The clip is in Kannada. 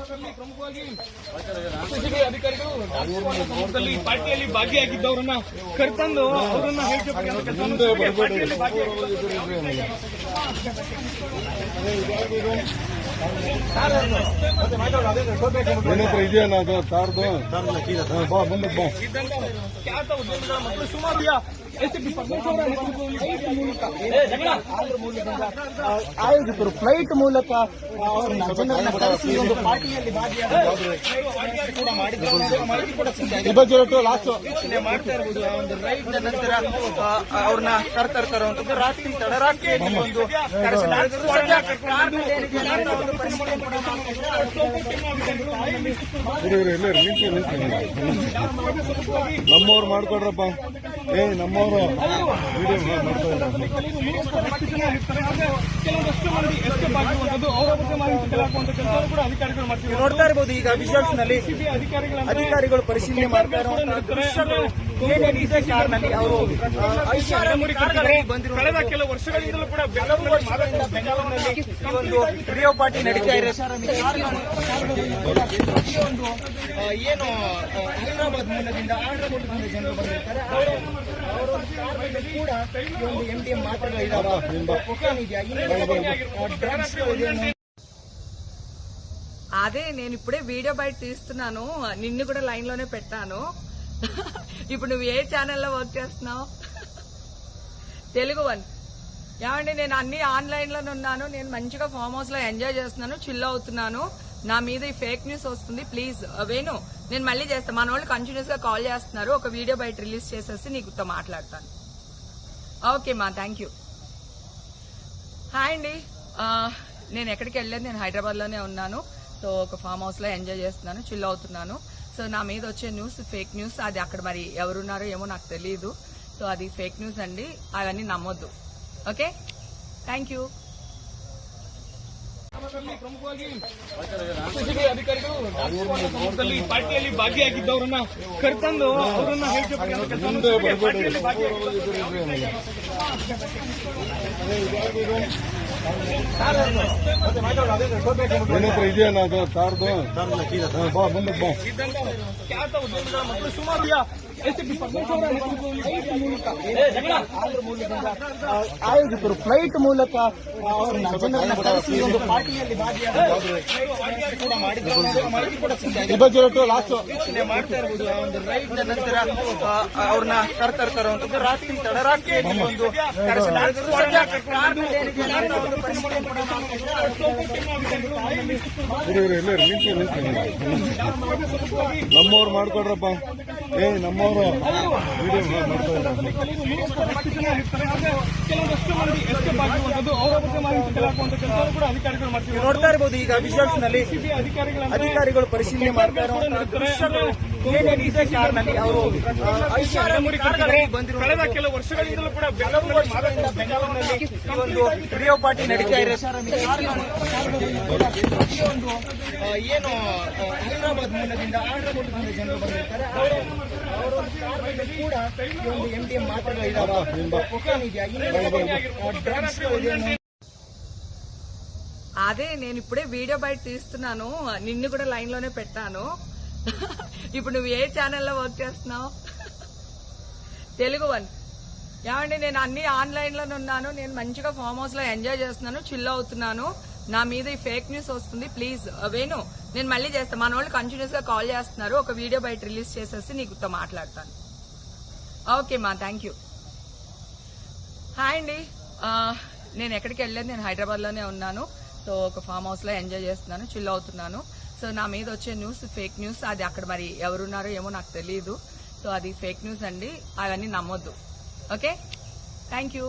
ಪ್ರಮುಖವಾಗಿ ಎಸ್ಎಸ್ಬಿ ಅಧಿಕಾರಿಗಳು ಸಂದರ್ಭದಲ್ಲಿ ಪಾರ್ಟಿಯಲ್ಲಿ ಭಾಗಿಯಾಗಿದ್ದವರನ್ನ ಕರೆತಂದು ಅವರನ್ನ ಪಾರ್ಟಿಯಲ್ಲಿ ಇದೆಯಾ ಕಾರ್ದು ಬಾ ಮುಂದಕ್ಕೆ ಬಾ ಖ್ಯಾತ ಉದ್ಯಮಿಗಳ ಮತ್ತು ಸುಮಾರು ಎಸ್ಪಿ ಪರಮೇಶ್ವರ ಆಯೋಜಕರು ಫ್ಲೈಟ್ ಮೂಲಕ ಅವರನ್ನ ಜನರನ್ನ ಕರೆಸಿ ಒಂದು ಪಾರ್ಟಿಯಲ್ಲಿ ಕೂಡ ಮಾಡಿದ್ರು ಲಾಸ್ಟ್ ಮಾಡ್ತಾ ಇರಬಹುದು. ಒಂದು ರೈಡ್ ನಂತರ ಅವ್ರನ್ನ ಕರ್ತಾ ಇರುವಂತದ್ದು ರಾತ್ರಿ ತಡರಾತ್ರಿಯಲ್ಲಿ ಒಂದು ನಮ್ಮವ್ರು ಮಾಡ್ಕೊಡ್ರಪ್ಪ. ನಮ್ಮವರು ಕೆಲವೊಂದಷ್ಟು ಮಂದಿ ಎಸ್ಕೇಪ್ ಆಗಿರುವಂತದ್ದು ಅವರ ಬಗ್ಗೆ ಮಾಹಿತಿ ಕಲಾಕುವಂತ ಕೆಲಸವನ್ನು ಕೂಡ ಅಧಿಕಾರಿಗಳು ಮಾಡ್ತಿದ್ದಾರೆ. ನೋಡ್ತಾ ಇರಬಹುದು ಈಗ ವಿಜುವಲ್ಸ್ ನಲ್ಲಿ ಅಧಿಕಾರಿಗಳು ಪರಿಶೀಲನೆ ಮಾಡ್ತಾ ಕಾರ್ನಲ್ಲಿ ಅವರು ಕಳೆದ ಕೆಲವು ವರ್ಷಗಳಿಂದಲೂ ಕೂಡ ಬೆಂಗಳೂರಿನಲ್ಲಿ ಒಂದು ರಿಯೋ ಪಾರ್ಟಿ ನಡೀತಾ ಇದೆ. ಏನು ಹೈದರಾಬಾದ್ ಮೂಲದಿಂದ ಆಂಧ್ರಪ್ರದೇಶದಿಂದ ಜನರು ಬಂದಿರ್ತಾರೆ ಅವರು ಕೂಡ ಒಂದು MDM ಮಾತ್ರೆಗಳು ಇದಾವೆ. అదే నేను ఇప్పుడే వీడియో బయట తీస్తున్నాను. నిన్ను కూడా లైన్ లోనే పెట్టాను. ఇప్పుడు నువ్వు ఏ ఛానల్లో వర్క్ చేస్తున్నావు? తెలుగు వన్. ఏమండి, నేను అన్ని ఆన్లైన్ లోనే ఉన్నాను. నేను మంచిగా ఫామ్ హౌస్ లో ఎంజాయ్ చేస్తున్నాను, చిల్ అవుతున్నాను. నా మీద ఈ ఫేక్ న్యూస్ వస్తుంది. ప్లీజ్ వేణు, నేను మళ్ళీ చేస్తాను. మన వాళ్ళు కంటిన్యూస్ గా కాల్ చేస్తున్నారు. ఒక వీడియో బయట రిలీజ్ చేసేసి నీకుతో మాట్లాడతాను. ఓకే మా, థ్యాంక్ యూ. హాయ్ అండి, నేను ఎక్కడికి వెళ్ళలేదు. నేను హైదరాబాద్ లోనే ఉన్నాను. సో ఒక ఫామ్ హౌస్ లో ఎంజాయ్ చేస్తున్నాను, చిల్ అవుతున్నాను. సో నా మీద వచ్చే న్యూస్ ఫేక్ న్యూస్. అది అక్కడ మరి ఎవరున్నారో ఏమో నాకు తెలియదు. సో అది ఫేక్ న్యూస్ అండి, అవన్నీ నమ్మొద్దు. Okay, thank you. ಪ್ರಮುಖವಾಗಿ ಎಸ್ಎಸ್ಬಿ ಅಧಿಕಾರಿಗಳು ಸಂದರ್ಭದಲ್ಲಿ ಪಾರ್ಟಿಯಲ್ಲಿ ಭಾಗಿಯಾಗಿದ್ದವರನ್ನ ಕರೆತಂದು ಅವರನ್ನ ಪಾರ್ಟಿಯಲ್ಲಿ ಇದೆಯಾ ಕಾರ್ದು ಬಾ ಮುಂದಕ್ಕೆ ಬಾ ಖ್ಯಾತ ಉದ್ಯಮಿಗಳ ಮತ್ತು ಸುಮಾರು ಎಸ್ಪಿ ಪರಮೇಶ್ವರ ಆಯೋಜಕರು ಫ್ಲೈಟ್ ಮೂಲಕ ಅವರನ್ನ ಜನರನ್ನ ಕರೆಸಿ ಒಂದು ಪಾರ್ಟಿಯಲ್ಲಿ ಕೂಡ ಮಾಡಿದ್ರು ಲಾಸ್ಟ್ ಮಾಡ್ತಾ ಇರಬಹುದು. ಒಂದು ರೈಡ್ ನಂತರ ಅವ್ರನ್ನ ಕರ್ತಾ ಇರುವಂತದ್ದು ರಾತ್ರಿ ತಡರಾತ್ರಿಯಲ್ಲಿ ಒಂದು ನಮ್ಮವ್ರು ಮಾಡ್ಕೊಡ್ರಪ್ಪ. ನಮ್ಮವರು ಕೆಲವೊಂದಷ್ಟು ಮಂದಿ ಎಸ್ಕೇಪ್ ಆಗಿರುವಂತದ್ದು ಅವರ ಬಗ್ಗೆ ಮಾಹಿತಿ ಕಲಾಕುವಂತ ಕೆಲಸವನ್ನು ಕೂಡ ಅಧಿಕಾರಿಗಳು ಮಾಡ್ತಿದ್ದಾರೆ. ನೋಡ್ತಾ ಇರಬಹುದು ಈಗ ವಿಜುವಲ್ಸ್ ನಲ್ಲಿ ಅಧಿಕಾರಿಗಳು ಪರಿಶೀಲನೆ ಮಾಡ್ತಾ ಕಾರ್ನಲ್ಲಿ ಅವರು ಕಳೆದ ಕೆಲವು ವರ್ಷಗಳಿಂದಲೂ ಕೂಡ ಬೆಂಗಳೂರಿನಲ್ಲಿ ಒಂದು ರಿಯೋ ಪಾರ್ಟಿ ನಡೀತಾ ಇದೆ. ಏನು ಹೈದರಾಬಾದ್ ಮೂಲದಿಂದ ಆಂಧ್ರಪ್ರದೇಶದಿಂದ ಜನರು ಬಂದಿರ್ತಾರೆ ಅವರು ಕೂಡ ಒಂದು MDM ಮಾತ್ರೆಗಳು ಇದಾವೆ. అదే నేను ఇప్పుడే వీడియో బయట తీస్తున్నాను. నిన్ను కూడా లైన్ లోనే పెట్టాను. ఇప్పుడు నువ్వు ఏ ఛానల్లో వర్క్ చేస్తున్నావు? తెలుగు వన్. ఏమండి, నేను అన్ని ఆన్లైన్ లోనే ఉన్నాను. నేను మంచిగా ఫామ్ హౌస్ లో ఎంజాయ్ చేస్తున్నాను, చిల్ అవుతున్నాను. నా మీద ఈ ఫేక్ న్యూస్ వస్తుంది. ప్లీజ్ వేణు, నేను మళ్ళీ చేస్తాను. మన వాళ్ళు కంటిన్యూస్ గా కాల్ చేస్తున్నారు. ఒక వీడియో బయట రిలీజ్ చేసేసి నీకుతో మాట్లాడతాను. ఓకే మా, థ్యాంక్ యూ. హాయ్ అండి, నేను ఎక్కడికి వెళ్ళలేదు. నేను హైదరాబాద్ లోనే ఉన్నాను. సో ఒక ఫామ్ హౌస్ లో ఎంజాయ్ చేస్తున్నాను, చిల్ అవుతున్నాను. సో నా మీద వచ్చే న్యూస్ ఫేక్ న్యూస్. అది అక్కడ మరి ఎవరున్నారో ఏమో నాకు తెలియదు. సో అది ఫేక్ న్యూస్ అండి, అవన్నీ నమ్మొద్దు. Okay, thank you.